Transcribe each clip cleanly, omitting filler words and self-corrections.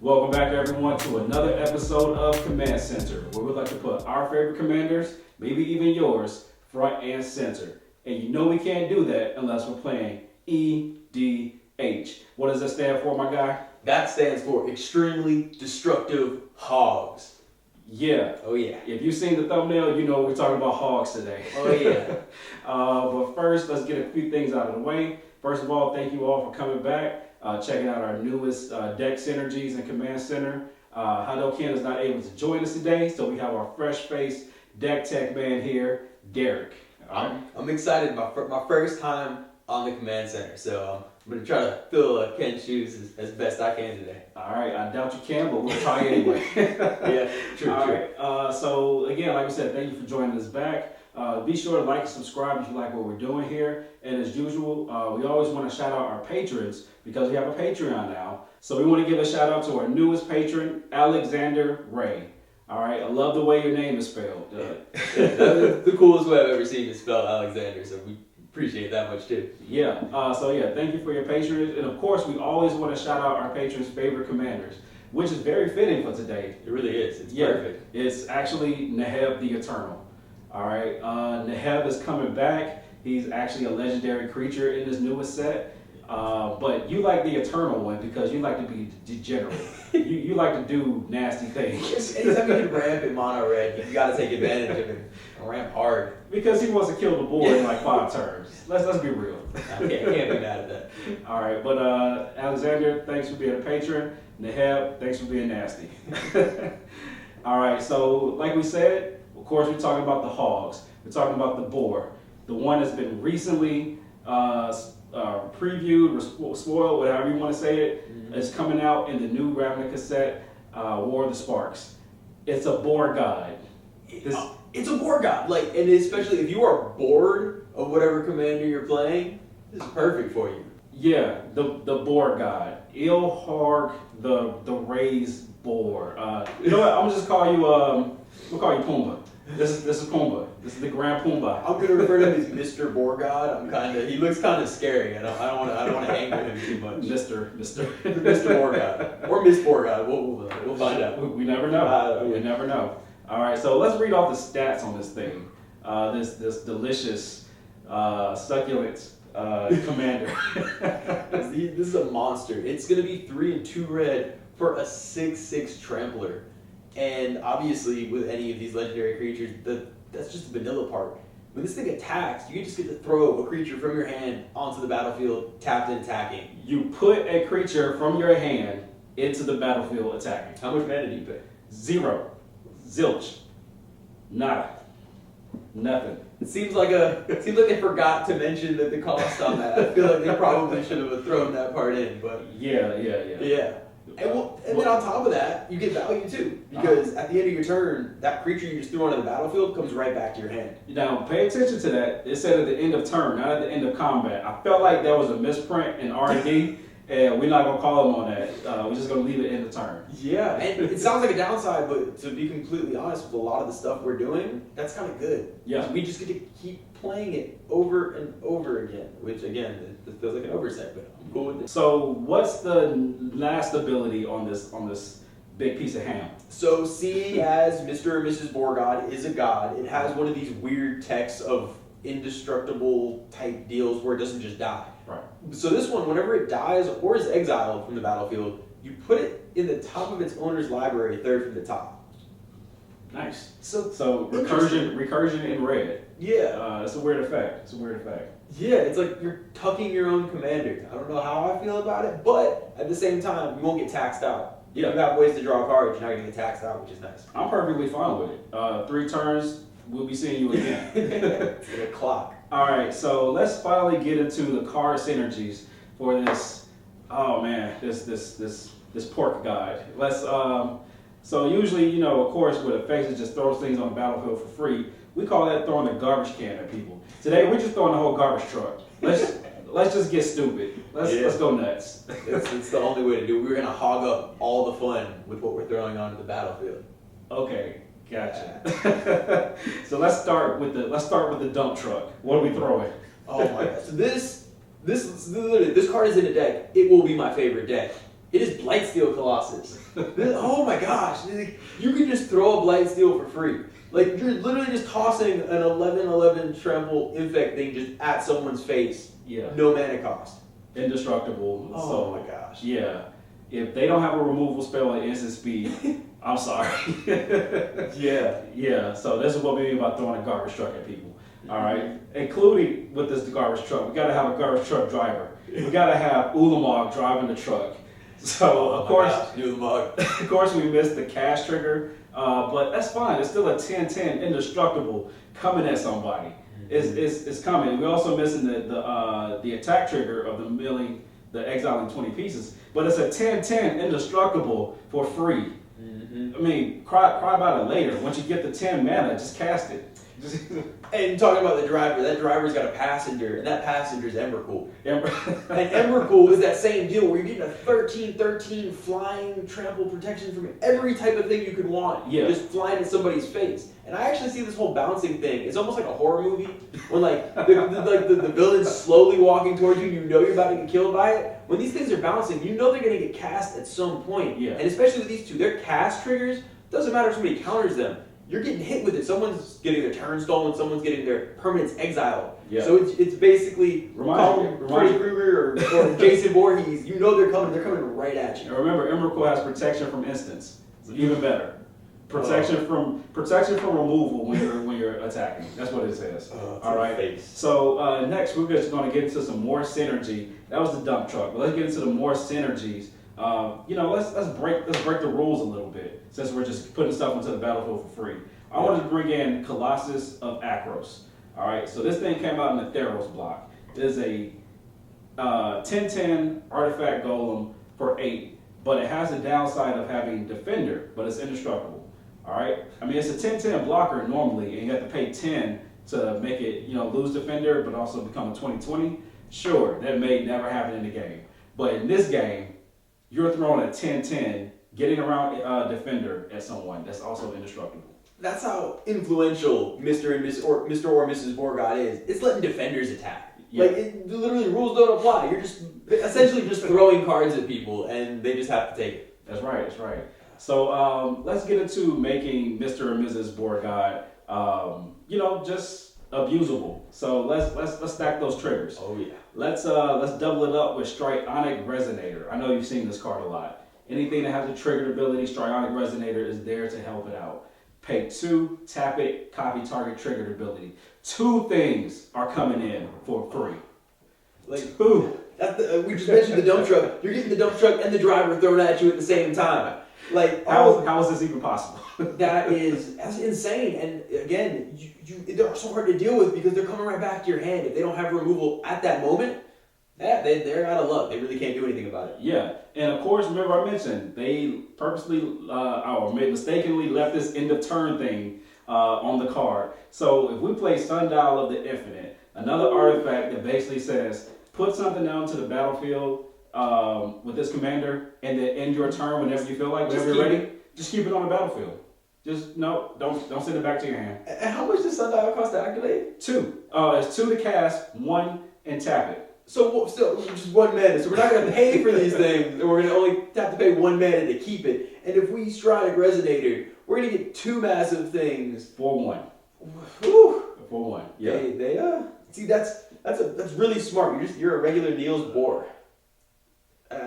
Welcome back, everyone, to another episode of Command Center, where we like to put our favorite commanders, maybe even yours, front and center. And you know we can't do that unless we're playing EDH. What does that stand for, my guy? That stands for Extremely Destructive Hogs. Yeah. Oh yeah. If you've seen the thumbnail, you know we're talking about hogs today. Oh yeah. But first, let's get a few things out of the way. First of all, thank you all for coming back, checking out our newest deck synergies in Command Center. Hadoken is not able to join us today, so we have our fresh-faced deck tech man here, Derek. I'm excited. My first time on the Command Center, so I'm going to try to fill Ken's shoes as best I can today. All right, I doubt you can, but we'll try anyway. Yeah, true. Right, so again, like we said, thank you for joining us back. Be sure to like and subscribe if you like what we're doing here. And as usual, we always want to shout out our patrons because we have a Patreon now. So we want to give a shout out to our newest patron, Alexander Ray. All right, I love the way your name is spelled. That's the coolest way I've ever seen it spelled, Alexander. So we appreciate that much too. Yeah. Thank you for your patronage, and of course, we always want to shout out our patrons' favorite commanders, which is very fitting for today. It really is. It's perfect. It's actually Neheb the Eternal. All right, Neheb is coming back. He's actually a legendary creature in this newest set. But you like the Eternal one because you like to be degenerate. you like to do nasty things. Anytime you can ramp in mono red, you got to take advantage of it. Ramp hard. Because he wants to kill the board in like 5 turns. Let's be real. I can't be mad at that. All right, but Alexander, thanks for being a patron. Neheb, thanks for being nasty. All right, so like we said, of course, we're talking about the hogs. We're talking about the boar. The one that's been recently previewed, or spoiled, whatever you want to say it. Mm-hmm. It's coming out in the new Ravnica set, War of the Sparks. It's a boar god. It's a boar god, and especially if you are bored of whatever commander you're playing, this is perfect for you. Yeah, the boar god, Ilharg, the Raze-Boar. You know what? I'm gonna just call you. We'll call you Pumbaa. This is Pumbaa. This is the Grand Pumbaa. I'm gonna refer to him as Mr. Boar God. He looks kind of scary. I don't want to anger him too much. Mr. Boar God or Miss Boar God. We'll find out. We never know. We never know. All right, so let's read off the stats on this thing. This delicious, succulent commander. This is a monster. It's gonna be 3 and 2 red for a 6/6 trampler. And obviously, with any of these legendary creatures, that's just the vanilla part. When this thing attacks, you just get to throw a creature from your hand onto the battlefield, tapped and attacking. You put a creature from your hand into the battlefield attacking. How much mana do you pay? 0. Zilch. Nada. Nothing. It seems like they forgot to mention the cost on that. I feel like they probably should have thrown that part in, but yeah. And then on top of that, you get value too, because at the end of your turn, that creature you just threw onto the battlefield comes right back to your hand. Now, pay attention to that. It said at the end of turn, not at the end of combat. I felt like that was a misprint in R&D, and we're not going to call them on that. We're just going to leave it in the turn. Yeah, and it sounds like a downside, but to be completely honest, with a lot of the stuff we're doing, that's kind of good. Yeah. We just get to keep playing it over and over again, which again, it feels like an oversight, but I'm cool with it. So what's the last ability on this big piece of ham? So seeing as Mr. or Mrs. Borgod is a god, it has one of these weird texts of indestructible type deals where it doesn't just die. Right. So this one, whenever it dies or is exiled from the battlefield, you put it in the top of its owner's library, 3rd from the top. Nice. So recursion in red. Yeah. It's a weird effect. Yeah, it's like you're tucking your own commander. I don't know how I feel about it, but at the same time, you won't get taxed out. Yeah. You have ways to draw cards, you're not going to get taxed out, which is nice. I'm perfectly fine with it. 3 turns, we'll be seeing you again. It's like a clock. All right, so let's finally get into the card synergies for this. Oh man, this pork guide. So usually, of course, with effects, it just throws things on the battlefield for free. We call that throwing a garbage can at people. Today, we're just throwing the whole garbage truck. Let's just get stupid. Let's go nuts. It's the only way to do it. We're gonna hog up all the fun with what we're throwing onto the battlefield. Okay, gotcha. So let's start with the dump truck. What are we throwing? Oh my god! So this card is in a deck. It will be my favorite deck. It is Blightsteel Colossus. Oh my gosh. You can just throw a Blightsteel for free. Like, you're literally just tossing an 11/11 trample infect thing just at someone's face. Yeah. No mana cost. Indestructible. Oh so, my gosh. Yeah. If they don't have a removal spell at instant speed, I'm sorry. Yeah. Yeah. So this is what we mean about throwing a garbage truck at people. All right. Including with this garbage truck, we gotta have a garbage truck driver. We gotta have Ulamog driving the truck. So of course, of course, we missed the cast trigger, but that's fine. It's still a 10/10 indestructible coming at somebody. It's coming. We're also missing the attack trigger of the exiling 20 pieces, but it's a 10/10 indestructible for free. I mean, cry about it later. Once you get the 10 mana, just cast it. And talking about the driver, that driver's got a passenger, and that passenger's Emrakul. Yeah. And Emrakul is that same deal where you're getting a 13/13 flying trample protection from every type of thing you could want. Yeah. Just flying at somebody's face. And I actually see this whole bouncing thing. It's almost like a horror movie when the villain's slowly walking towards you and you know you're about to get killed by it. When these things are bouncing, you know they're going to get cast at some point. Yeah. And especially with these two, their cast triggers, doesn't matter if somebody counters them. You're getting hit with it. Someone's getting their turn stolen. Someone's getting their permanence exiled. Yeah. So it's basically Remind Freddy you. Krueger or Jason Voorhees. You know they're coming. They're coming right at you. And remember, Emrakul has protection from instants. It's even better. Protection from removal when you're attacking. That's what it says. All right. Face. So next we're just going to get into some more synergy. That was the dump truck, but let's get into the more synergies. Let's break the rules a little bit since we're just putting stuff into the battlefield for free. I wanted to bring in Colossus of Akros. All right, so this thing came out in the Theros block. It is a 10/10 artifact golem for 8, but it has the downside of having defender, but it's indestructible. All right, I mean it's a 10/10 blocker normally, and you have to pay 10 to make it lose defender, but also become a 20/20. Sure, that may never happen in the game, but in this game. You're throwing a 10/10, getting around defender at someone that's also indestructible. That's how influential Mr. or Mrs. Borgott is. It's letting defenders attack. Yeah. Like, literally, rules don't apply. You're just essentially just throwing cards at people, and they just have to take it. That's right. So let's get into making Mr. and Mrs. Borgott, just abusable. So let's stack those triggers. Oh yeah. Let's double it up with Strionic Resonator. I know you've seen this card a lot. Anything that has a triggered ability, Strionic Resonator is there to help it out. Pay 2, tap it, copy target triggered ability. 2 things are coming in for free. Like 2. we just mentioned the dump truck. You're getting the dump truck and the driver thrown at you at the same time. Like how is this even possible? That's insane. And again, they're so hard to deal with because they're coming right back to your hand. If they don't have removal at that moment, they're out of luck. They really can't do anything about it. Yeah, and of course, remember I mentioned they purposely or mistakenly left this end of turn thing on the card. So if we play Sundial of the Infinite, another artifact that basically says put something down to the battlefield with this commander, and then end your turn whenever you feel like, whenever you're ready. Just keep it on the battlefield. Don't send it back to your hand. And how much does Sundial cost to activate? 2. It's 2 to cast, 1 and tap it. So still just 1 mana. So we're not going to pay for these things, and we're going to only have to pay 1 mana to keep it. And if we Strionic Resonator, we're going to get 2 massive things for 1. Whew. For 1. Yeah. They see that's really smart. You're a regular Niels Boar. All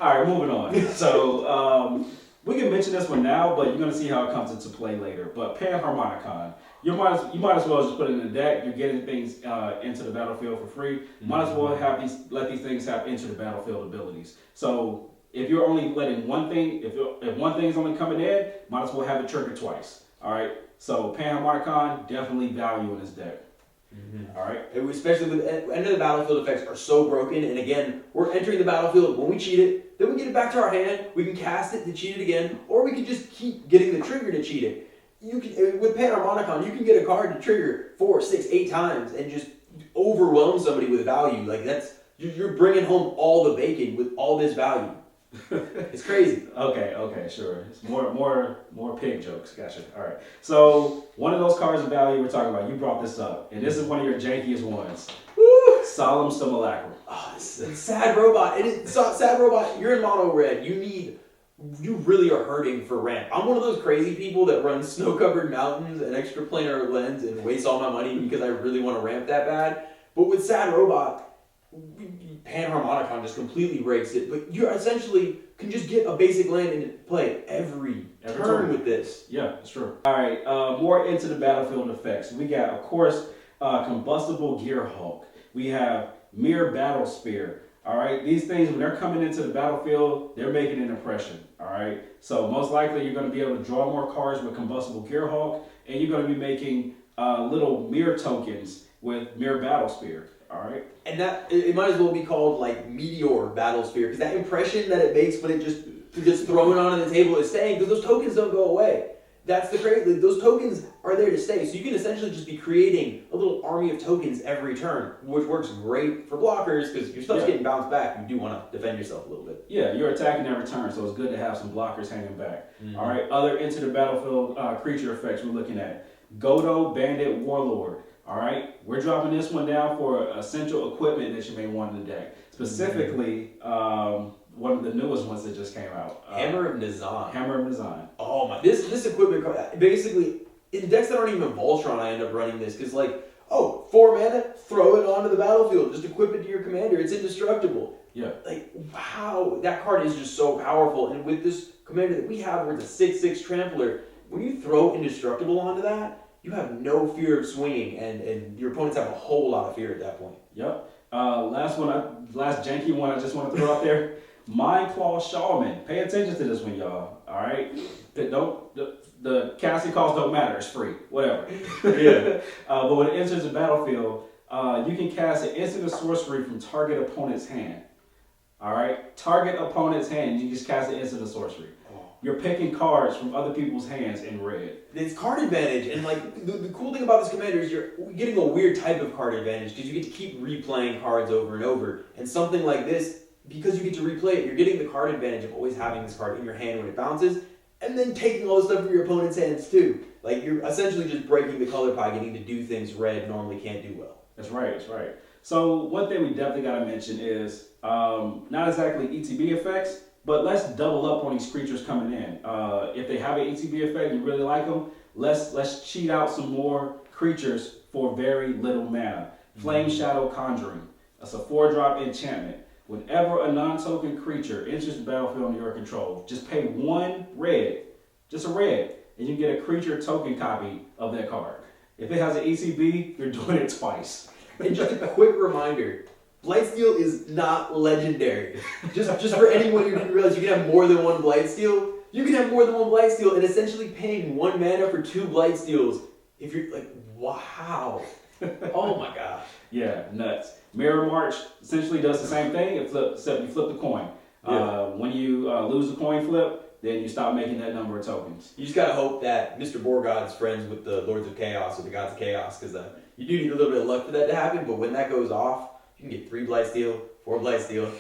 right, moving on. So we can mention this one now, but you're going to see how it comes into play later. But Panharmonicon, you might as well just put it in the deck. You're getting things into the battlefield for free. Might as well let these things have into the battlefield abilities. So if you're only letting one thing, if one thing is only coming in, might as well have it triggered twice. All right. So Panharmonicon, definitely value in this deck. All right. Especially with end of the battlefield effects are so broken, and again, we're entering the battlefield when we cheat it, then we get it back to our hand. We can cast it to cheat it again, or we can just keep getting the trigger to cheat it. You can with Panharmonicon, you can get a card to trigger 4, 6, 8 times and just overwhelm somebody with value. Like you're bringing home all the bacon with all this value. It's crazy. Okay, sure. It's more pig jokes. Gotcha. All right. So one of those cards of value we're talking about, you brought this up, and this is one of your jankiest ones. Woo! Solemn Simulacrum. Oh, it's sad robot. Sad robot. You're in mono red. You really are hurting for ramp. I'm one of those crazy people that runs snow-covered mountains and extra planar lens and wastes all my money because I really want to ramp that bad. But with Sad Robot, Panharmonicon just completely breaks it. But you essentially can just get a basic land into play every turn with this. Yeah, it's true. All right, more into the battlefield effects. We got, of course, Combustible Gear Hulk. We have Mirror Battle Spear. All right, these things, when they're coming into the battlefield, they're making an impression. All right, so most likely you're going to be able to draw more cards with Combustible Gear Hulk, and you're going to be making little mirror tokens with Mirror Battle Spear. All right, and that it might as well be called like Meteor Battle Spear because that impression that it makes when it just thrown onto the table is staying because those tokens don't go away. That's the crazy. Those tokens are there to stay. So you can essentially just be creating a little army of tokens every turn, which works great for blockers because your stuff's getting bounced back. You do want to defend yourself a little bit. Yeah, you're attacking every turn, so it's good to have some blockers hanging back. Mm-hmm. All right, other into the battlefield creature effects we're looking at. Godo Bandit Warlord. All right, we're dropping this one down for essential equipment that you may want in the deck. Specifically, one of the newest ones that just came out. Hammer of Nizan. Hammer of Nizan. Oh my! This equipment basically in decks that aren't even Voltron, I end up running this because 4 mana, throw it onto the battlefield, just equip it to your commander. It's indestructible. Yeah. Wow, that card is just so powerful. And with this commander that we have, where it's a 6/6 trampler, when you throw indestructible onto that, you have no fear of swinging, and your opponents have a whole lot of fear at that point. Yep. Last janky one I just want to throw out there. Mindclaw Shaman. Pay attention to this one, y'all. All right. The casting costs don't matter. It's free. Whatever. Yeah. But when it enters the battlefield, you can cast an instant sorcery from target opponent's hand. All right. Target opponent's hand. You just cast an instant sorcery. You're picking cards from other people's hands in red. It's card advantage, and the cool thing about this commander is you're getting a weird type of card advantage because you get to keep replaying cards over and over. And something like this, because you get to replay it, you're getting the card advantage of always having this card in your hand when it bounces, and then taking all the stuff from your opponent's hands too. You're essentially just breaking the color pie, getting to do things red normally can't do well. That's right. That's right. So one thing we definitely got to mention is not exactly ETB effects. But let's double up on these creatures coming in. If they have an ETB effect, you really like them, let's cheat out some more creatures for very little mana. Flame Shadow Conjuring. That's a 4-drop enchantment. Whenever a non-token creature enters the battlefield under your control, just pay 1 red, just a red, and you get a creature token copy of that card. If it has an ETB, you're doing it twice. And just a quick reminder, Blightsteel is not legendary. Just for anyone who didn't realize you can have more than 1 Blightsteel, you can have more than 1 Blightsteel and essentially paying 1 mana for 2 Blightsteels. If you're wow. Oh my gosh. Yeah, nuts. Mirror March essentially does the same thing, except you flip the coin. Yeah. When you lose the coin flip, then you stop making that number of tokens. You just gotta hope that Mr. Borgod is friends with the Lords of Chaos or the Gods of Chaos, because you do need a little bit of luck for that to happen, but when that goes off, you can get 3 Blightsteel, 4 Blightsteel.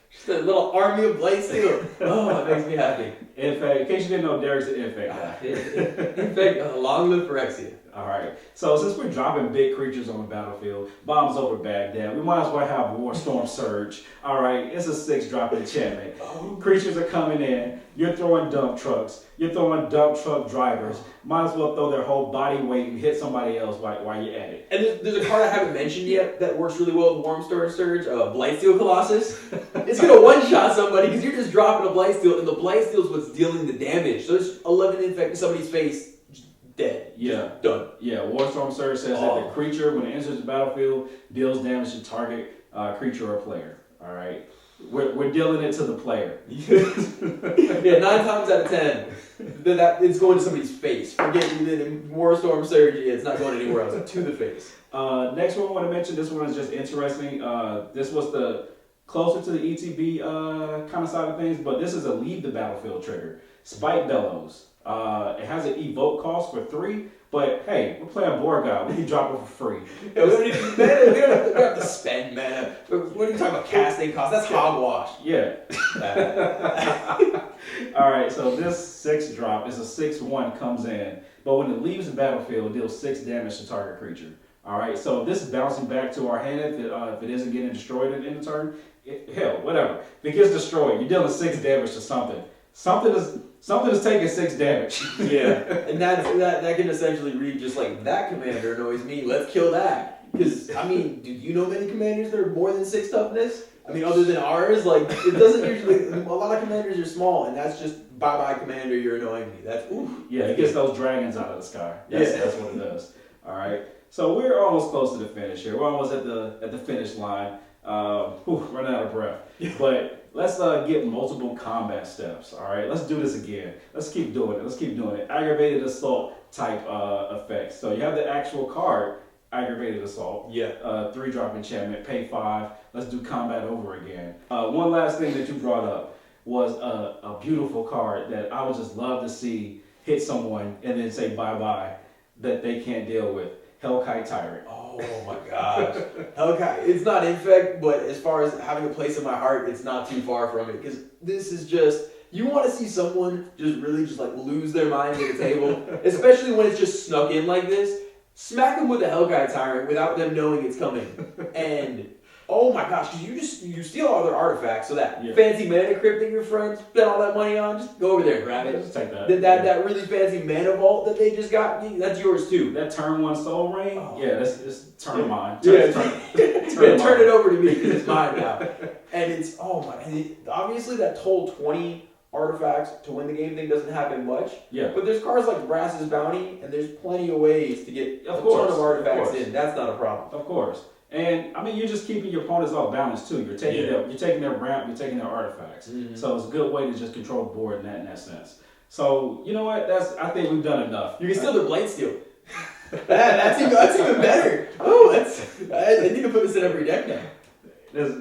Just a little army of Blightsteel. Oh, that makes me happy. Infect. In case you didn't know, Derek's an Infect. Infect, long live Phyrexia. All right. So since we're dropping big creatures on the battlefield, bombs over Baghdad, we might as well have War Storm Surge. All right. It's a 6-drop enchantment. Creatures are coming in. You're throwing dump trucks. You're throwing dump truck drivers. Might as well throw their whole body weight and hit somebody else while you're at it. And there's a card I haven't mentioned yet that works really well with Warm Storm Surge, Blightsteel Colossus. It's going to one-shot somebody because you're just dropping a Blightsteel, and the Blightsteel is what's dealing the damage. So there's 11 infect in somebody's face. Dead. Yeah. Done. Yeah. Warstorm Surge says that the creature, when it enters the battlefield, deals damage to target creature or player. All right. We're dealing it to the player. Yeah, 9 times out of 10, that it's going to somebody's face. Forget Warstorm Surge. Yeah, it's not going anywhere else. To the face. Next one I want to mention. This one is just interesting. This was the closer to the ETB kind of side of things, but this is a leave the battlefield trigger. Spike Bellows. It has an evoke cost for 3, but hey, we're playing Board God. We can drop it for free. Yeah, we don't have to spend mana. What are you talking about casting cost? That's hogwash. Yeah. All right, so this 6-drop is a 6/1 comes in, but when it leaves the battlefield, it deals 6 damage to target creature. All right, so this is bouncing back to our hand if it isn't getting destroyed in the turn. Hell, whatever. If it gets destroyed, you're dealing 6 damage to something. Something is taking 6 damage. Yeah, and that can essentially read just like that commander annoys me. Let's kill that. Because I mean, do you know many commanders that are more than 6 toughness? I mean, other than ours, like it doesn't usually. A lot of commanders are small, and that's just bye commander. You're annoying me. That's oof. Yeah, it gets those dragons out of the sky. That's what it does. All right. So we're almost close to the finish here. We're almost at the finish line. Running out of breath. But let's get multiple combat steps. All right. Let's do this again. Let's keep doing it. Aggravated assault type effects. So you have the actual card, aggravated assault. Yeah. 3-drop enchantment, pay 5. Let's do combat over again. One last thing that you brought up was a beautiful card that I would just love to see hit someone and then say bye-bye that they can't deal with. Hellkite Tyrant. Oh my gosh. Hellkite. It's not infect, but as far as having a place in my heart, it's not too far from it. Because this is just, you want to see someone just really just like lose their mind at the table, especially when it's just snuck in like this. Smack them with a Hellkite Tyrant without them knowing it's coming. And oh my gosh, because you steal all their artifacts, so that fancy mana crypt that your friends spent all that money on, just go over there and grab it. Just take that. That really fancy mana vault that they just got, that's yours too. That turn 1 soul ring, that's turn mine. Turn Turn it over to me because it's mine now. And it's obviously that total 20 artifacts to win the game thing doesn't happen much. Yeah. But there's cards like Brass's Bounty, and there's plenty of ways to get a ton of artifacts in. That's not a problem. Of course. And I mean, you're just keeping your opponents off balance too. You're taking their ramp, you're taking their artifacts. Mm-hmm. So it's a good way to just control the board in that sense. So you know what? I think we've done enough. You can steal their Blight Steel. that's even better. Oh, I need to put this in every deck now.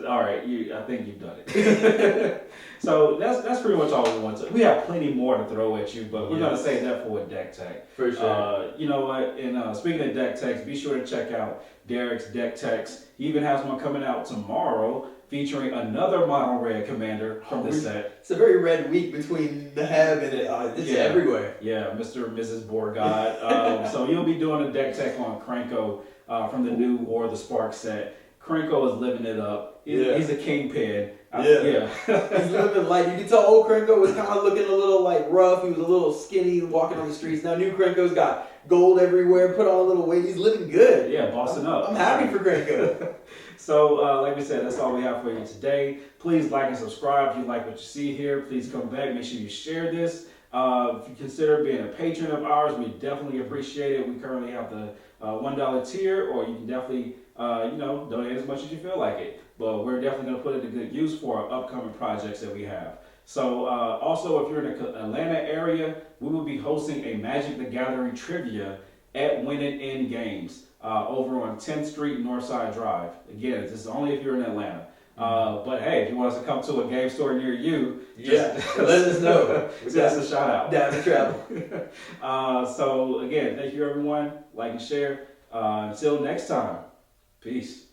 All right. I think you've done it. So that's pretty much all we want to. We have plenty more to throw at you, but we're gonna save that for a deck tech. For sure. You know what? And speaking of deck techs, be sure to check out Derek's deck techs. He even has one coming out tomorrow featuring another mono red commander from the set. It's a very red week between the Heb and it's everywhere. Yeah, Mr. and Mrs. Boar God. So you'll be doing a deck tech on Krenko from the new War of the Spark set. Krenko is living it up. He's a kingpin. He's living life. You can tell old Krenko was kind of looking a little like rough. He was a little skinny walking on the streets. Now new Krenko's got gold everywhere, put on a little weight. He's living good. Yeah, bossing up. I'm happy for Krenko. So, like we said, that's all we have for you today. Please like and subscribe if you like what you see here. Please come back. Make sure you share this. If you consider being a patron of ours, we definitely appreciate it. We currently have the $1 tier, or you can definitely donate as much as you feel like it. But we're definitely going to put it to good use for our upcoming projects that we have. So also, if you're in the Atlanta area, we will be hosting a Magic the Gathering trivia at Win It In Games over on 10th Street Northside Drive. Again, this is only if you're in Atlanta. But hey, if you want us to come to a game store near you, let us know. That's a shout out. Down to travel. So again, thank you everyone. Like and share. Until next time, peace.